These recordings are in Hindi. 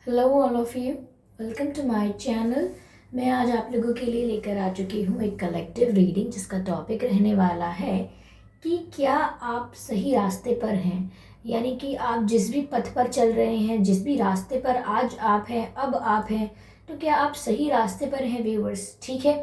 Hello all of you, welcome to my channel. मैं आज आप लोगों के लिए लेकर आ चुकी हूँ एक कलेक्टिव रीडिंग जिसका टॉपिक रहने वाला है कि क्या आप सही रास्ते पर हैं। यानी कि आप जिस भी पथ पर चल रहे हैं, जिस भी रास्ते पर आज आप हैं, अब आप हैं, तो क्या आप सही रास्ते पर हैं व्यूअर्स। ठीक है,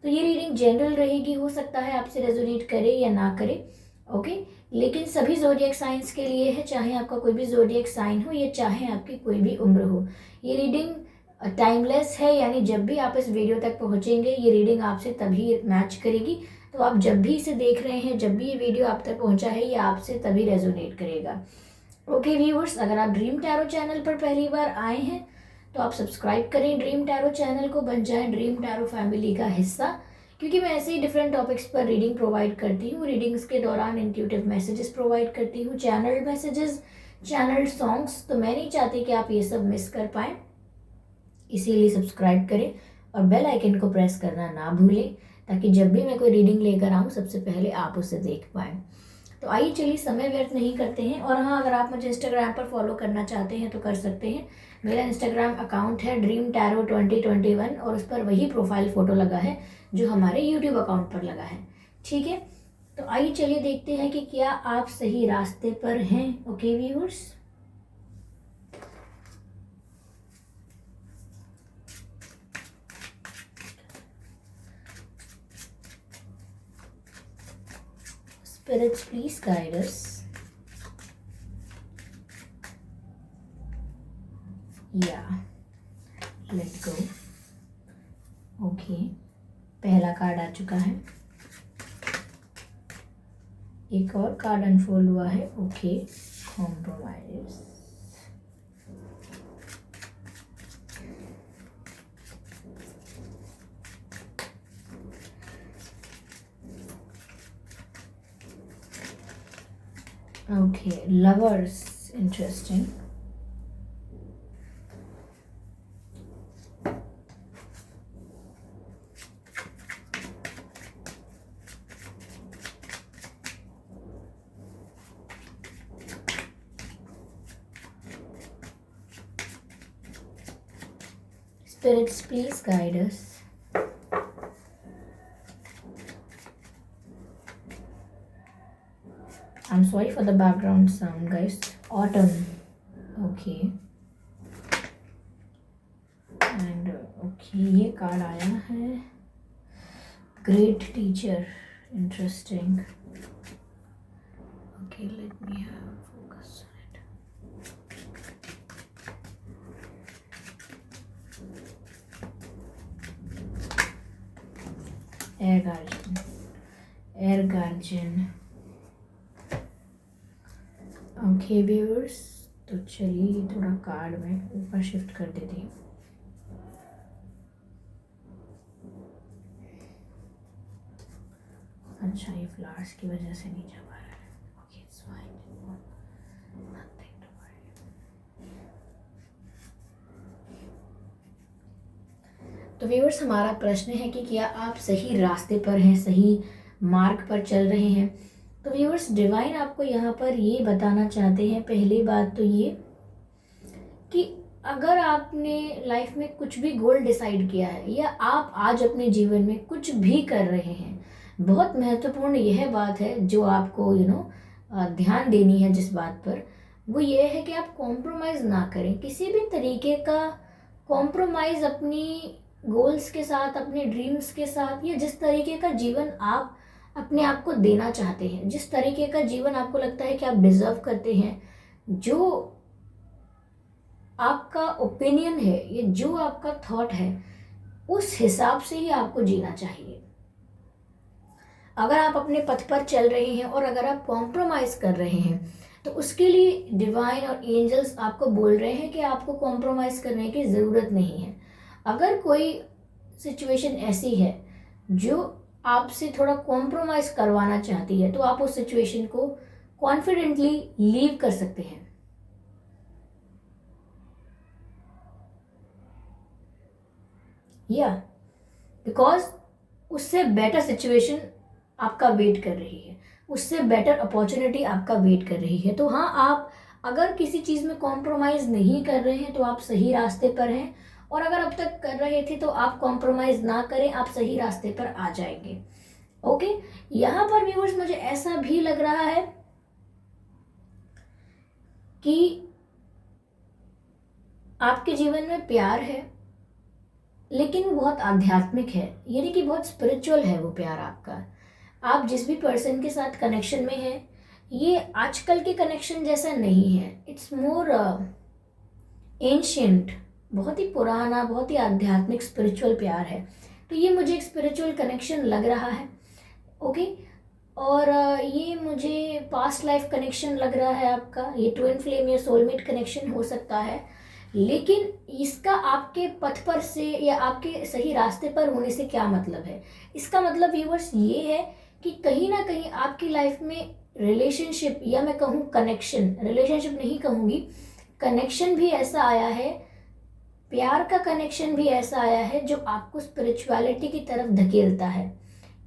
तो ये रीडिंग जनरल रहेगी, हो सकता है आपसे रेजोनेट करे या ना करे। ओके, लेकिन सभी जोडियक साइंस के लिए है, चाहे आपका कोई भी जोडियक साइन हो या चाहे आपकी कोई भी उम्र हो। ये रीडिंग टाइमलेस है, यानी जब भी आप इस वीडियो तक पहुंचेंगे ये रीडिंग आपसे तभी मैच करेगी। तो आप जब भी इसे देख रहे हैं, जब भी ये वीडियो आप तक पहुंचा है, ये आपसे तभी रेजोनेट करेगा। ओके व्यूअर्स, अगर आप ड्रीम टैरो चैनल पर पहली बार आए हैं तो आप सब्सक्राइब करें ड्रीम टैरो चैनल को, बन जाएं ड्रीम टैरो फैमिली का हिस्सा, क्योंकि मैं ऐसे ही डिफरेंट टॉपिक्स पर रीडिंग प्रोवाइड करती हूँ। रीडिंग्स के दौरान इंट्यूटिव मैसेजेस प्रोवाइड करती हूँ, चैनल मैसेजेस, चैनल सॉन्ग्स। तो मैं नहीं चाहती कि आप ये सब मिस कर पाएँ, इसीलिए सब्सक्राइब करें और बेल आइकन को प्रेस करना ना भूलें, ताकि जब भी मैं कोई रीडिंग लेकर आऊँ सबसे पहले आप उसे देख पाएँ। तो आइए चलिए समय व्यर्थ नहीं करते हैं। और हाँ, अगर आप मुझे इंस्टाग्राम पर फॉलो करना चाहते हैं तो कर सकते हैं। मेरा इंस्टाग्राम अकाउंट है ड्रीम टैरो 2021 और उस पर वही प्रोफाइल फ़ोटो लगा है जो हमारे यूट्यूब अकाउंट पर लगा है। ठीक है, तो आइए चलिए देखते हैं कि क्या आप सही रास्ते पर हैं। Okay viewers, spirits please guide us. Yeah, let go. Okay, पहला कार्ड आ चुका है, एक और कार्ड अनफोल्ड हुआ है। Okay, compromise. Okay, lovers, interesting. Spirits, please guide us. I'm sorry for the background sound, guys. Autumn. Okay. And okay, ये कार्ड आया है, Great Teacher. Interesting. Okay, let me have focus on it. Air Guardian. Air Guardian. Okay viewers, तो चलिए थोड़ा कार्ड में ऊपर शिफ्ट कर देती हूँ। अच्छा, ये फ्लावर्स की वजह से नहीं जा पा रहा है। Okay, it's fine, nothing to worry. तो व्यूअर्स, हमारा प्रश्न है कि क्या आप सही रास्ते पर हैं, सही मार्ग पर चल रहे हैं। तो व्यूअर्स, डिवाइन आपको यहाँ पर ये बताना चाहते हैं, पहली बात तो ये कि अगर आपने लाइफ में कुछ भी गोल डिसाइड किया है या आप आज अपने जीवन में कुछ भी कर रहे हैं, बहुत महत्वपूर्ण यह बात है जो आपको ध्यान देनी है जिस बात पर, वो ये है कि आप कॉम्प्रोमाइज़ ना करें किसी भी तरीके का। कॉम्प्रोमाइज़ अपनी गोल्स के साथ, अपने ड्रीम्स के साथ, या जिस तरीके का जीवन आप अपने आप को देना चाहते हैं, जिस तरीके का जीवन आपको लगता है कि आप डिजर्व करते हैं, जो आपका ओपिनियन है, ये जो आपका थॉट है, उस हिसाब से ही आपको जीना चाहिए। अगर आप अपने पथ पर चल रहे हैं और अगर आप कॉम्प्रोमाइज़ कर रहे हैं तो उसके लिए डिवाइन और एंजल्स आपको बोल रहे हैं कि आपको कॉम्प्रोमाइज़ करने की ज़रूरत नहीं है। अगर कोई सिचुएशन ऐसी है जो आपसे थोड़ा कॉम्प्रोमाइज़ करवाना चाहती है तो आप उस सिचुएशन को कॉन्फिडेंटली लीव कर सकते हैं। या बिकॉज उससे बेटर सिचुएशन आपका वेट कर रही है, उससे बेटर अपॉर्चुनिटी आपका वेट कर रही है। तो हाँ, आप अगर किसी चीज़ में कॉम्प्रोमाइज़ नहीं कर रहे हैं तो आप सही रास्ते पर हैं, और अगर अब तक कर रहे थे तो आप कॉम्प्रोमाइज़ ना करें, आप सही रास्ते पर आ जाएंगे। ओके, यहाँ पर व्यूअर्स मुझे ऐसा भी लग रहा है कि आपके जीवन में प्यार है, लेकिन वो बहुत आध्यात्मिक है, यानी कि बहुत स्पिरिचुअल है वो प्यार आपका। आप जिस भी पर्सन के साथ कनेक्शन में हैं, ये आजकल के कनेक्शन जैसा नहीं है। इट्स मोर एंशियंट, बहुत ही पुराना, बहुत ही आध्यात्मिक स्पिरिचुअल प्यार है। तो ये मुझे एक स्पिरिचुअल कनेक्शन लग रहा है। ओके, और ये मुझे पास्ट लाइफ कनेक्शन लग रहा है आपका। ये ट्विन फ्लेम या सोलमेट कनेक्शन हो सकता है, लेकिन इसका आपके पथ पर से या आपके सही रास्ते पर होने से क्या मतलब है? इसका मतलब व्यूअर्स ये है कि कहीं ना कहीं आपकी लाइफ में रिलेशनशिप, या मैं कहूँ कनेक्शन, रिलेशनशिप नहीं कहूँगी, कनेक्शन भी ऐसा आया है, प्यार का कनेक्शन भी ऐसा आया है जो आपको स्पिरिचुअलिटी की तरफ धकेलता है।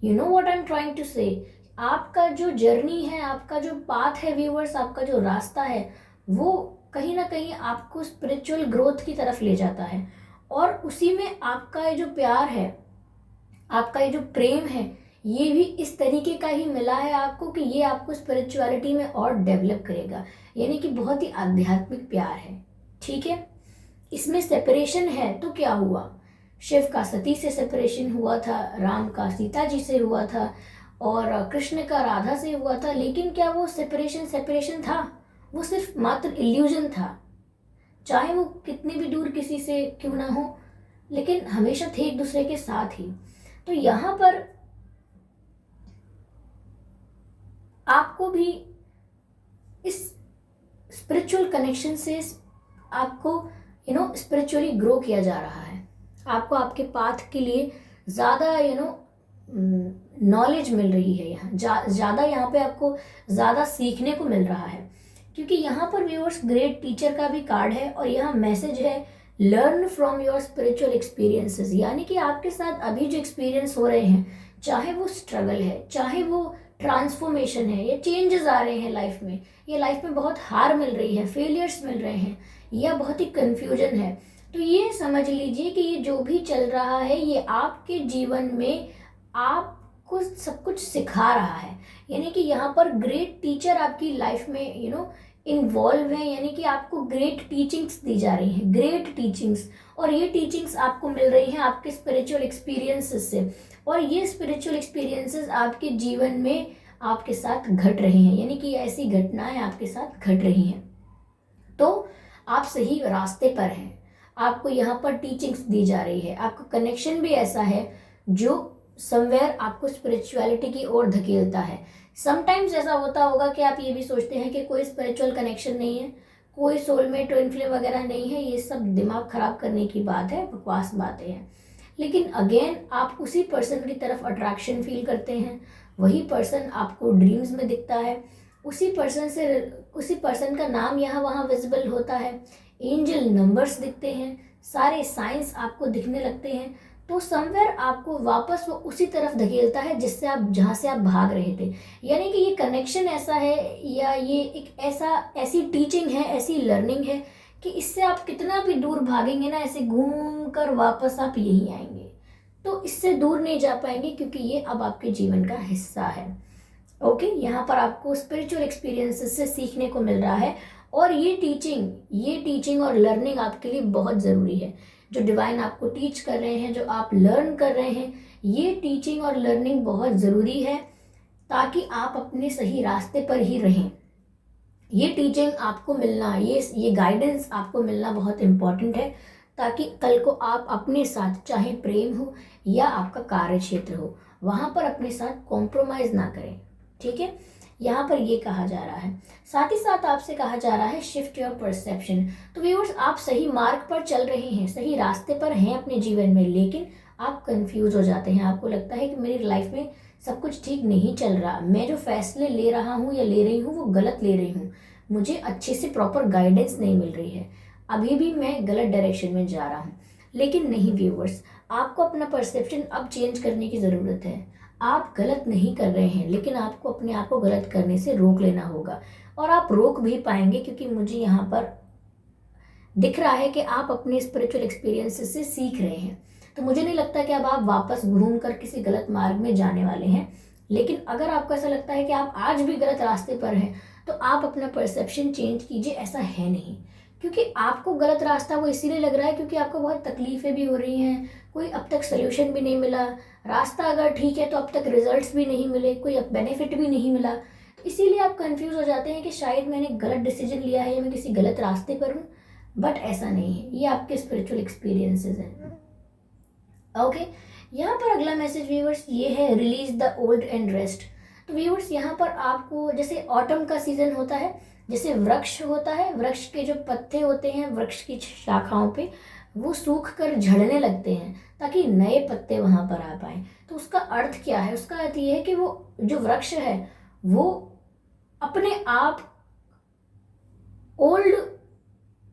You know what I am trying to say. आपका जो जर्नी है, आपका जो पाथ है व्यूअर्स, आपका जो रास्ता है, वो कहीं ना कहीं आपको स्पिरिचुअल ग्रोथ की तरफ ले जाता है। और उसी में आपका ये जो प्यार है, आपका ये जो प्रेम है, ये भी इस तरीके का ही मिला है आपको कि ये आपको स्पिरिचुअलिटी में और डेवलप करेगा, यानी कि बहुत ही आध्यात्मिक प्यार है। ठीक है, इसमें सेपरेशन है तो क्या हुआ? शिव का सती से सेपरेशन हुआ था, राम का सीता जी से हुआ था, और कृष्ण का राधा से हुआ था, लेकिन क्या वो सेपरेशन था? वो सिर्फ मात्र इल्यूजन था। चाहे वो कितने भी दूर किसी से क्यों ना हो, लेकिन हमेशा थे एक दूसरे के साथ ही। तो यहाँ पर आपको भी इस स्पिरिचुअल कनेक्शन से आपको स्पिरिचुअली ग्रो किया जा रहा है। आपको आपके पाथ के लिए ज़्यादा नॉलेज मिल रही है। यहाँ ज़्यादा यहाँ पे आपको ज़्यादा सीखने को मिल रहा है, क्योंकि यहाँ पर व्यूअर्स ग्रेट टीचर का भी कार्ड है, और यहाँ मैसेज है learn from your spiritual experiences. यानी कि आपके साथ अभी जो एक्सपीरियंस हो रहे हैं, चाहे वो स्ट्रगल है, चाहे वो ट्रांसफॉर्मेशन है, या चेंजेस आ रहे हैं लाइफ में, या लाइफ में बहुत हार मिल रही है, फेलियर्स मिल रहे हैं, या बहुत ही कंफ्यूजन है, तो ये समझ लीजिए कि ये जो भी चल रहा है, ये आपके जीवन में आपको सब कुछ सिखा रहा है। यानी कि यहाँ पर ग्रेट टीचर आपकी लाइफ में इन्वॉल्व है, यानी कि आपको ग्रेट टीचिंग्स दी जा रही हैं, ग्रेट टीचिंग्स। और ये टीचिंग्स आपको मिल रही हैं आपके स्पिरिचुअल एक्सपीरियंसेस से, और ये स्पिरिचुअल एक्सपीरियंसेस आपके जीवन में आपके साथ घट रहे हैं, यानी कि ऐसी घटनाएं आपके साथ घट रही हैं। तो आप सही रास्ते पर हैं, आपको यहाँ पर टीचिंग्स दी जा रही है, आपका कनेक्शन भी ऐसा है जो समवेयर आपको स्पिरिचुअलिटी की ओर धकेलता है। समटाइम्स ऐसा होता होगा कि आप ये भी सोचते हैं कि कोई स्पिरिचुअल कनेक्शन नहीं है, कोई सोलमेट ट्विन फ्लेम वगैरह नहीं है, ये सब दिमाग खराब करने की बात है, बकवास बातें हैं। लेकिन अगेन आप उसी पर्सन की तरफ अट्रैक्शन फील करते हैं, वही पर्सन आपको ड्रीम्स में दिखता है, उसी पर्सन का नाम यहाँ वहाँ विजिबल होता है, एंजल नंबर्स दिखते हैं, सारे साइंस आपको दिखने लगते हैं। तो समवेयर आपको वापस वो उसी तरफ धकेलता है जहाँ से आप भाग रहे थे। यानी कि ये कनेक्शन ऐसा है, या ये एक ऐसी टीचिंग है, ऐसी लर्निंग है कि इससे आप कितना भी दूर भागेंगे ना, ऐसे घूम कर वापस आप यहीं आएंगे, तो इससे दूर नहीं जा पाएंगे, क्योंकि ये अब आपके जीवन का हिस्सा है। ओके, यहाँ पर आपको स्पिरिचुअल एक्सपीरियंसेस से सीखने को मिल रहा है, और ये टीचिंग और लर्निंग आपके लिए बहुत ज़रूरी है। जो डिवाइन आपको टीच कर रहे हैं, जो आप लर्न कर रहे हैं, ये टीचिंग और लर्निंग बहुत ज़रूरी है, ताकि आप अपने सही रास्ते पर ही रहें। ये टीचिंग आपको मिलना, ये गाइडेंस आपको मिलना बहुत इम्पॉर्टेंट है, ताकि कल को आप अपने साथ, चाहे प्रेम हो या आपका कार्य क्षेत्र हो, वहाँ पर अपने साथ कॉम्प्रोमाइज़ ना करें। ठीक है, यहाँ पर ये कहा जा रहा है। साथ ही साथ आपसे कहा जा रहा है शिफ्ट योर परसेप्शन। तो व्यूअर्स, आप सही मार्ग पर चल रहे हैं, सही रास्ते पर हैं अपने जीवन में, लेकिन आप कंफ्यूज हो जाते हैं। आपको लगता है कि मेरी लाइफ में सब कुछ ठीक नहीं चल रहा, मैं जो फैसले ले रहा हूँ या ले रही हूँ वो गलत ले रही हूँ, मुझे अच्छे से प्रॉपर गाइडेंस नहीं मिल रही है, अभी भी मैं गलत डायरेक्शन में जा रहा हूँ। लेकिन नहीं व्यूअर्स, आपको अपना परसेप्शन अब चेंज करने की ज़रूरत है। आप गलत नहीं कर रहे हैं, लेकिन आपको अपने आप को गलत करने से रोक लेना होगा, और आप रोक भी पाएंगे क्योंकि मुझे यहाँ पर दिख रहा है कि आप अपने स्पिरिचुअल एक्सपीरियंसेस से सीख रहे हैं। तो मुझे नहीं लगता कि अब आप वापस घूम कर किसी गलत मार्ग में जाने वाले हैं। लेकिन अगर आपको ऐसा लगता है कि आप आज भी गलत रास्ते पर हैं, तो आप अपना परसेप्शन चेंज कीजिए। ऐसा है नहीं, क्योंकि आपको गलत रास्ता वो इसीलिए लग रहा है क्योंकि आपको बहुत तकलीफें भी हो रही हैं, कोई अब तक सोल्यूशन भी नहीं मिला। रास्ता अगर ठीक है तो अब तक रिजल्ट्स भी नहीं मिले, कोई बेनिफिट भी नहीं मिला। तो इसीलिए आप कंफ्यूज हो जाते हैं कि शायद मैंने गलत डिसीजन लिया है या मैं किसी गलत रास्ते पर हूँ। बट ऐसा नहीं है, ये आपके स्पिरिचुअल एक्सपीरियंसेस हैं। ओके, यहाँ पर अगला मैसेज व्यूअर्स ये है, release the old and rest. तो व्यूअर्स यहाँ पर आपको, जैसे ऑटम का सीजन होता है, जैसे वृक्ष होता है, वृक्ष के जो पत्ते होते हैं वृक्ष की शाखाओं पे, वो सूख कर झड़ने लगते हैं ताकि नए पत्ते वहां पर आ पाए। तो उसका अर्थ क्या है? उसका अर्थ ये है कि वो जो वृक्ष है वो अपने आप ओल्ड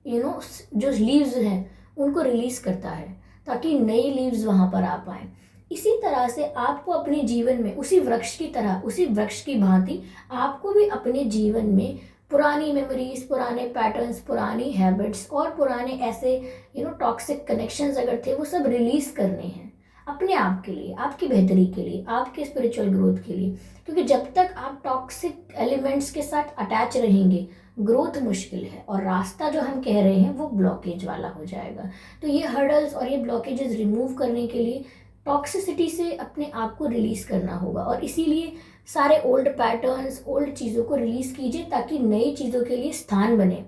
जो लीव्स हैं उनको रिलीज करता है ताकि नई लीव्स वहां पर आ पाए। इसी तरह से आपको अपने जीवन में उसी वृक्ष की तरह, उसी वृक्ष की भांति आपको भी अपने जीवन में पुरानी मेमोरीज, पुराने पैटर्न्स, पुरानी हैबिट्स और पुराने ऐसे टॉक्सिक कनेक्शंस अगर थे, वो सब रिलीज करने हैं अपने आप के लिए, आपकी बेहतरी के लिए, आपके स्पिरिचुअल ग्रोथ के लिए। क्योंकि जब तक आप टॉक्सिक एलिमेंट्स के साथ अटैच रहेंगे, ग्रोथ मुश्किल है और रास्ता जो हम कह रहे हैं वो ब्लॉकेज वाला हो जाएगा। तो ये हर्डल्स और ये ब्लॉकेजेस रिमूव करने के लिए टॉक्सिसिटी से अपने आप को रिलीज करना होगा, और इसीलिए सारे ओल्ड पैटर्न्स, ओल्ड चीज़ों को रिलीज कीजिए ताकि नई चीज़ों के लिए स्थान बने।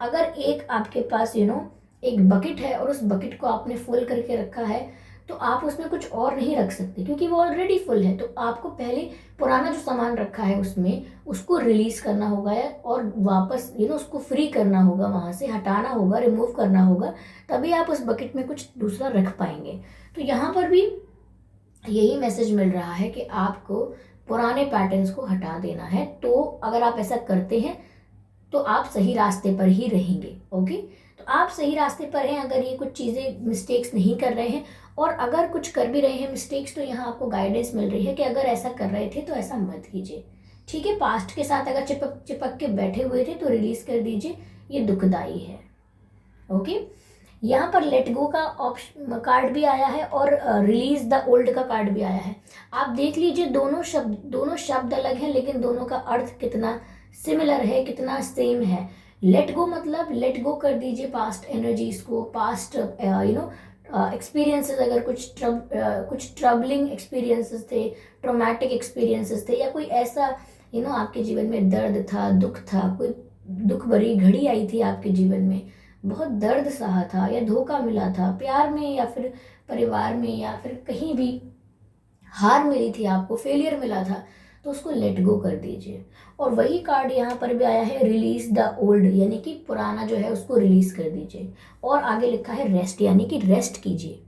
अगर एक आपके पास एक बकेट है और उस बकेट को आपने फुल करके रखा है, तो आप उसमें कुछ और नहीं रख सकते क्योंकि वो ऑलरेडी फुल है। तो आपको पहले पुराना जो सामान रखा है उसमें उसको रिलीज करना होगा और वापस उसको फ्री करना होगा, वहाँ से हटाना होगा, रिमूव करना होगा, तभी आप उस बकेट में कुछ दूसरा रख पाएंगे। तो यहाँ पर भी यही मैसेज मिल रहा है कि आपको पुराने पैटर्न्स को हटा देना है। तो अगर आप ऐसा करते हैं तो आप सही रास्ते पर ही रहेंगे। ओके, तो आप सही रास्ते पर हैं अगर ये कुछ चीज़ें मिस्टेक्स नहीं कर रहे हैं, और अगर कुछ कर भी रहे हैं मिस्टेक्स, तो यहाँ आपको गाइडेंस मिल रही है कि अगर ऐसा कर रहे थे तो ऐसा मत कीजिए। ठीक है, पास्ट के साथ अगर चिपक के बैठे हुए थे तो रिलीज कर दीजिए, ये दुखदाई है। ओके, यहाँ पर लेट गो का ऑप्शन कार्ड भी आया है और रिलीज द ओल्ड का कार्ड भी आया है। आप देख लीजिए, दोनों शब्द अलग हैं लेकिन दोनों का अर्थ कितना सिमिलर है, कितना सेम है। लेट गो मतलब लेट गो कर दीजिए पास्ट एनर्जीज को, पास्ट एक्सपीरियंसेस, अगर कुछ ट्रबलिंग एक्सपीरियंसेस थे, ट्रोमैटिक एक्सपीरियंसेस थे, या कोई ऐसा आपके जीवन में दर्द था, दुख था, कोई दुख भरी घड़ी आई थी आपके जीवन में, बहुत दर्द सहा था या धोखा मिला था प्यार में या फिर परिवार में या फिर कहीं भी हार मिली थी आपको, फेलियर मिला था, तो उसको लेट गो कर दीजिए। और वही कार्ड यहाँ पर भी आया है, रिलीज द ओल्ड, यानी कि पुराना जो है उसको रिलीज कर दीजिए। और आगे लिखा है रेस्ट, यानी कि रेस्ट कीजिए।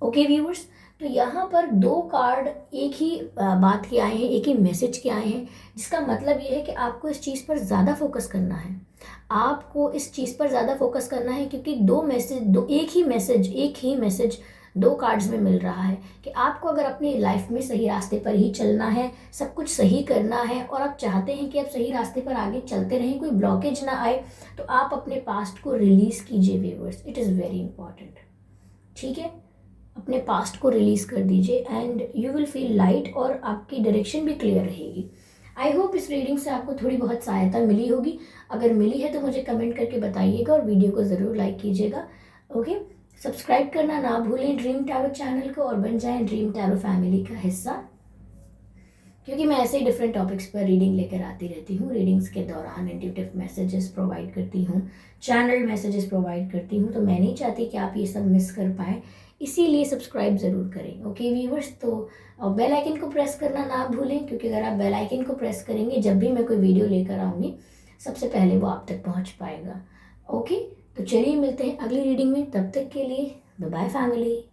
ओके व्यूअर्स, तो यहाँ पर दो कार्ड एक ही बात के आए हैं, एक ही मैसेज के आए हैं, जिसका मतलब ये है कि आपको इस चीज़ पर ज़्यादा फोकस करना है। आपको इस चीज़ पर ज़्यादा फोकस करना है क्योंकि एक ही मैसेज दो कार्ड्स में मिल रहा है कि आपको अगर अपनी लाइफ में सही रास्ते पर ही चलना है, सब कुछ सही करना है, और आप चाहते हैं कि आप सही रास्ते पर आगे चलते रहें, कोई ब्लॉकेज ना आए, तो आप अपने पास्ट को रिलीज कीजिए viewers. It is very important. ठीक है, अपने पास्ट को रिलीज कर दीजिए and you will feel light, और आपकी डायरेक्शन भी क्लियर रहेगी। आई होप इस रीडिंग से आपको थोड़ी बहुत सहायता मिली होगी। अगर मिली है तो मुझे कमेंट करके बताइएगा और वीडियो को ज़रूर लाइक कीजिएगा। ओके, सब्सक्राइब करना ना भूलें ड्रीम टैरो चैनल को, और बन जाएं ड्रीम टैरो फैमिली का हिस्सा, क्योंकि मैं ऐसे ही डिफरेंट टॉपिक्स पर रीडिंग लेकर आती रहती हूँ। रीडिंग्स के दौरान इंट्यूटिव मैसेजेस प्रोवाइड करती हूँ, चैनल मैसेजेस प्रोवाइड करती हूँ, तो मैं नहीं चाहती कि आप ये सब मिस कर पाएँ, इसीलिए सब्सक्राइब ज़रूर करें। ओके व्यूअर्स, तो बेल आइकन को प्रेस करना ना भूलें, क्योंकि अगर आप बेल आइकन को प्रेस करेंगे, जब भी मैं कोई वीडियो लेकर आऊँगी सबसे पहले वो आप तक पहुँच पाएगा। ओके, तो चलिए मिलते हैं अगली रीडिंग में, तब तक के लिए बाय बाय फैमिली।